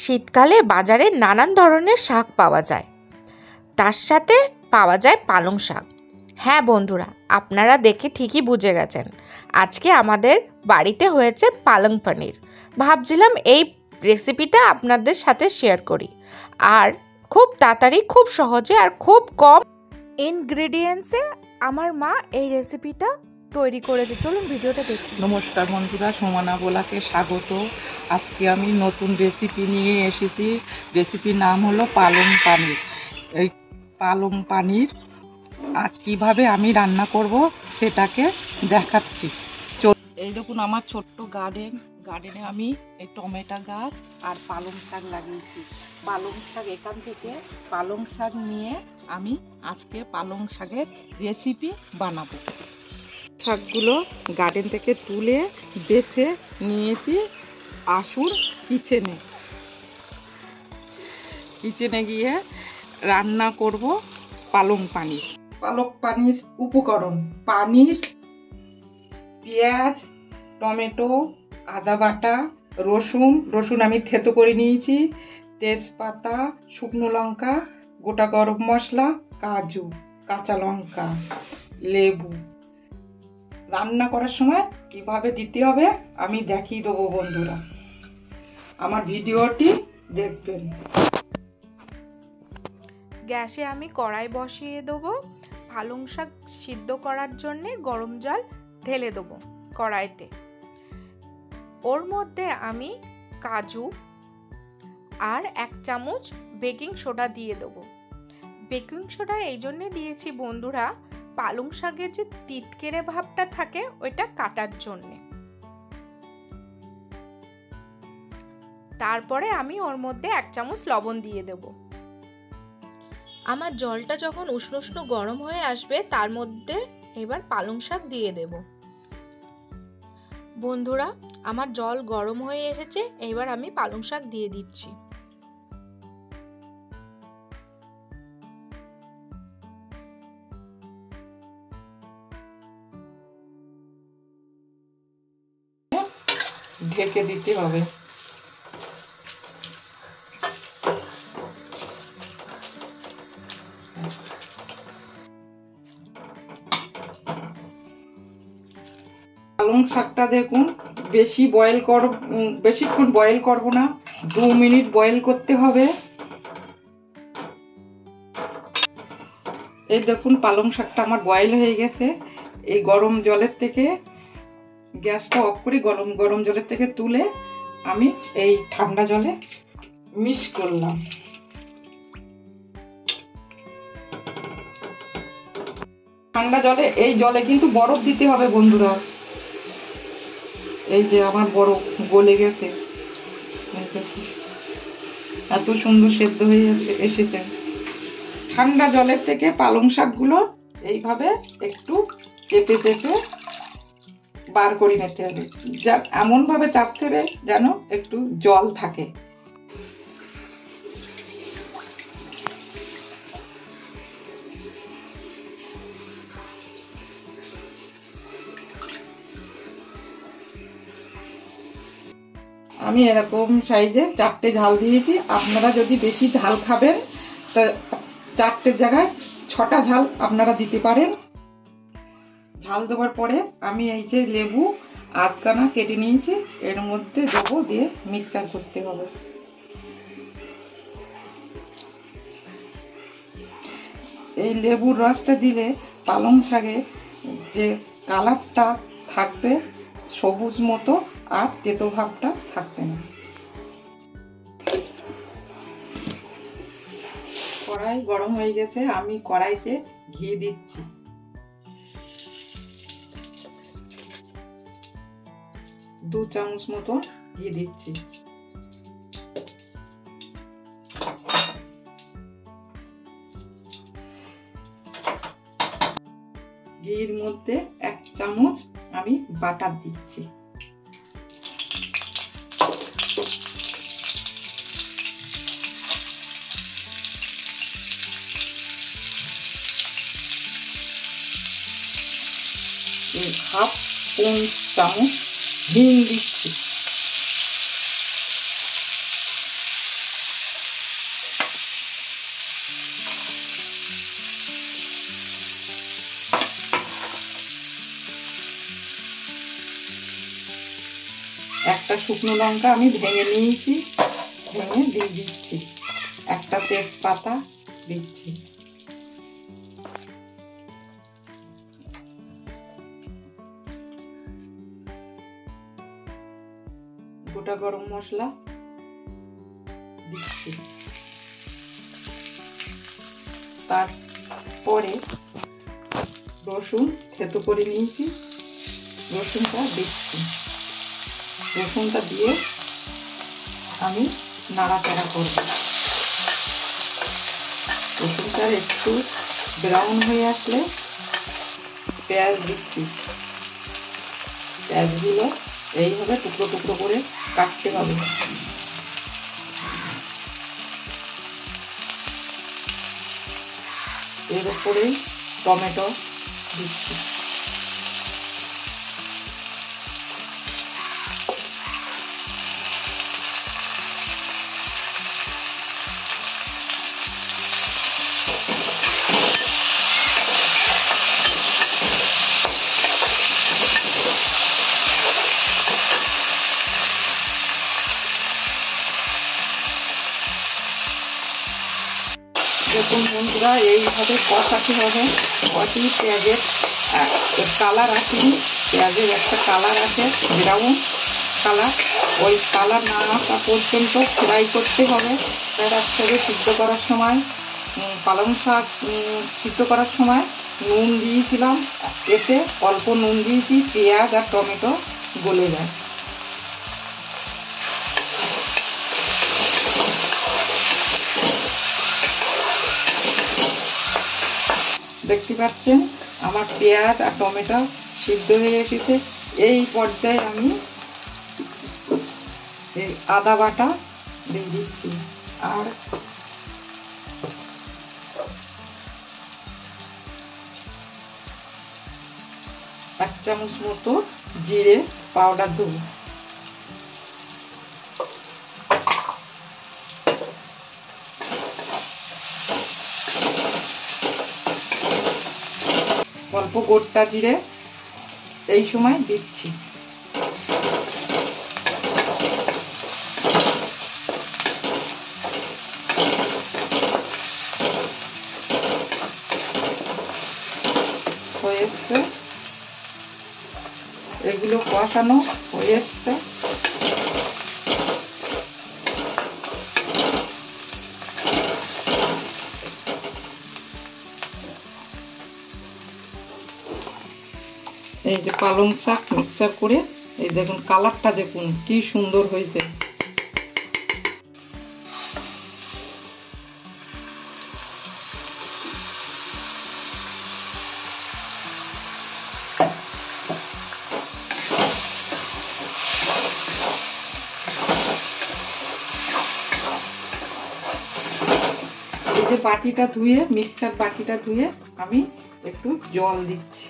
শীতকালে বাজারে নানান ধরনের শাক পাওয়া যায়, তার সাথে পাওয়া যায় পালং শাক। হ্যাঁ বন্ধুরা, আপনারা দেখে ঠিকই বুঝে গেছেন, আজকে আমাদের বাড়িতে হয়েছে পালং পনির। ভাবছিলাম এই রেসিপিটা আপনাদের সাথে শেয়ার করি, আর খুব তাড়াতাড়ি, খুব সহজে আর খুব কম ইনগ্রেডিয়েন্টসে আমার মা এই রেসিপিটা তৈরি করেছে। চলুন ভিডিওটা দেখি। নমস্কার বন্ধুরা, সোমানা বোলাকে স্বাগত। আজকে আমি নতুন রেসিপি নিয়ে এসেছি। রেসিপির নাম হলো পালং পানির। এই পালং পানির আর কীভাবে আমি রান্না করব সেটাকে দেখাচ্ছি। এই দেখুন আমার ছোট্ট গার্ডেনে আমি এই টমেটো গাছ আর পালং শাক লাগিয়েছি। পালং শাক, এখান থেকে পালং শাক নিয়ে আমি আজকে পালং শাকের রেসিপি বানাবো। শাকগুলো গার্ডেন থেকে তুলে বেছে নিয়েছি। আসুন কিচেনে গিয়ে রান্না করব পালং পানির। পালং পানির উপকরণ: পানির, পেঁয়াজ, টমেটো, আদা বাটা, রসুন আমি থেতো করে নিয়েছি, তেজপাতা, শুকনো লঙ্কা, গোটা গরম মশলা, কাজু, কাঁচা লঙ্কা, লেবু। রান্না করার সময় কিভাবে দিতে হবে আমি দেখিয়ে দেবো বন্ধুরা, আমার ভিডিওটি দেখবেন। গ্যাসে আমি কড়াই বসিয়ে দেবো। পালং শাক সিদ্ধ করার জন্যে গরম জল ঢেলে দেবো কড়াইতে। ওর মধ্যে আমি কাজু আর 1 চামচ বেকিং সোডা দিয়ে দেবো। বেকিং সোডা এই জন্যে দিয়েছি বন্ধুরা, পালং শাকের যে তিতকেরে ভাবটা থাকে ওইটা কাটার জন্যে। তারপরে আমি ওর মধ্যে 1 চামচ লবণ দিয়ে দেবো। আমার জলটা যখন উষ্ণ উষ্ণ গরম হয়ে আসবে, তার মধ্যে এবার পালং শাক দিয়ে দেব। বন্ধুরা, আমার জল গরম হয়ে এসেছে, এবার আমি পালং শাক দিয়ে দিচ্ছি। ঢেকে দিতে হবে। পালং শাকটা দেখুন, বেশিক্ষণ বয়েল করব না, 2 মিনিট বয়েল করতে হবে। এই দেখুন পালং শাকটা আমার বয়েল হয়ে গেছে। এই গরম জলের থেকে গ্যাসটা অফ করে গরম জলের থেকে তুলে আমি এই ঠান্ডা জলে মিক্স করলাম। ঠান্ডা জলে, এই জলে কিন্তু বরফ দিতে হবে বন্ধুরা। এই যে আমার বরফ গলে গেছে, এত সুন্দর সেদ্ধ হয়ে এসেছে। ঠান্ডা জলের থেকে পালং শাকগুলো এইভাবে একটু চেপে চেপে বার করে নিতে হবে, যা এমন ভাবে চাপতে হবে যেন একটু জল থাকে। আমি এরকম সাইজে 4টে ঝাল দিয়েছি। আপনারা যদি বেশি ঝাল খাবেন তা 4টের জায়গায় 6টা ঝাল আপনারা দিতে পারেন। ঝাল দেওয়ার পরে আমি এই যে লেবু আধখানা কেটে নিয়েছি, এর মধ্যে দেবো, দিয়ে মিক্সচার করতে হবে। এই লেবুর রসটা দিলে পালং শাকে যে কালারটা থাকবে সবুজ মতো, আর তেতো ভাবটা থাকবে না। কড়াই গরম হয়ে গেছে, আমি কড়াইতে ঘি দিচ্ছি। দু চামচ মতো ঘি দিচ্ছি। ঘির মধ্যে 1 চামচ আমি বাটার দিচ্ছি। হাফ চামচ হিং দিচ্ছি। একটা শুকনো লঙ্কা আমি ভেঙে নিয়েছি, ভেঙে দিয়ে দিচ্ছি। একটা তেজপাতা দিচ্ছি। গোটা গরম মশলা দিচ্ছি। তারপরে রসুন থেতো করে নিয়েছি, রসুনটা দিচ্ছি। রসুনটা দিয়ে আমি নাড়াচাড়া করব। রসুনটা একটু ব্রাউন হয়ে আসলে পেঁয়াজ দিচ্ছি। পেঁয়াজগুলো এইভাবে টুকরো টুকরো করে কাটতে হবে। এর উপরে টমেটো দিচ্ছি। দেখুন বন্ধুরা, এইভাবে কষাতে হবে। কষি পেঁয়াজের কালার আসেনি, পেঁয়াজের একটা কালার আসে ব্রাউন কালার, ওই কালার না আসা পর্যন্ত ফ্রাই করতে হবে। তার সাথে সিদ্ধ করার সময় পালং শাক সিদ্ধ করার সময় নুন দিয়েছিলাম, এতে অল্প নুন দিয়েছি, পেঁয়াজ আর টমেটো গলে যায়। দেখতে পাচ্ছেন আমার পেঁয়াজ আর টমেটো সিদ্ধ হয়ে এসেছে। এই পর্যায়ে আমি এই আদা বাটা দিয়ে দিচ্ছি, আর এক চামচ মতো জিরে পাউডার দেবো। অল্প গোটা জিরে এই সময় দিচ্ছি। হয়ে এসছে, এগুলো কষানো হয়ে এসছে। এই যে পালং শাক মিক্সার করে, এই দেখুন কালারটা দেখুন কি সুন্দর হয়েছে। এই যে বাটিটা ধুয়ে, মিক্সার বাটিটা ধুয়ে আমি একটু জল দিচ্ছি।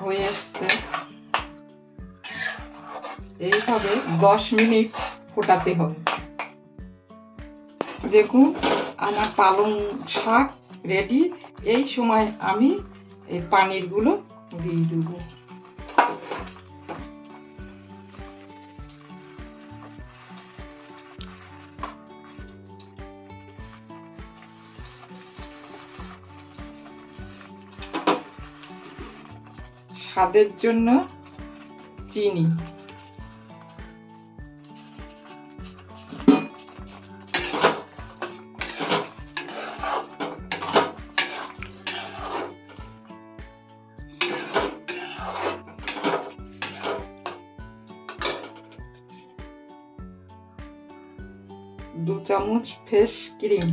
হয়ে এসছে, এইভাবে 10 মিনিট ফোটাতে হবে। দেখুন আমার পালং শাক রেডি। এই সময় আমি এই পানিরগুলো দিয়ে দেবো। স্বাদের জন্য চিনি, দু চামচ ফ্রেশ ক্রিম,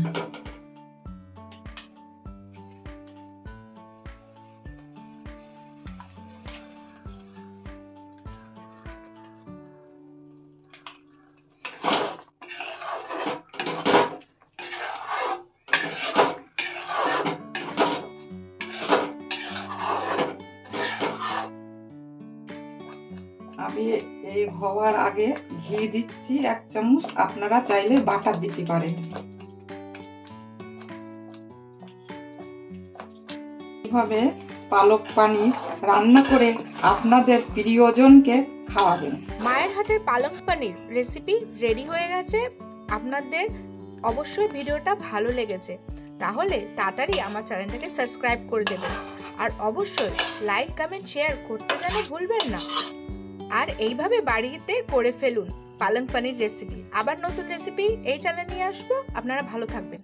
আমি এই হওয়ার আগে ঘি দিচ্ছি 1 চামচ, আপনারা চাইলে বাটার দিতে পারেন। এইভাবে পালক পানির রান্না করে আপনাদের প্রিয়জনকে খাওয়াবেন। মায়ের হাতের পালং পানির রেসিপি রেডি হয়ে গেছে। আপনাদের অবশ্যই ভিডিওটা ভালো লেগেছে, তাহলে তাড়াতাড়ি আমার চ্যানেলটাকে সাবস্ক্রাইব করে দেবেন, আর অবশ্যই লাইক কমেন্ট শেয়ার করতে যেন ভুলবেন না। আর এইভাবে বাড়িতে করে ফেলুন পালং পানির রেসিপি। আবার নতুন রেসিপি এই চ্যানেলে নিয়ে আসবো। আপনারা ভালো থাকবেন।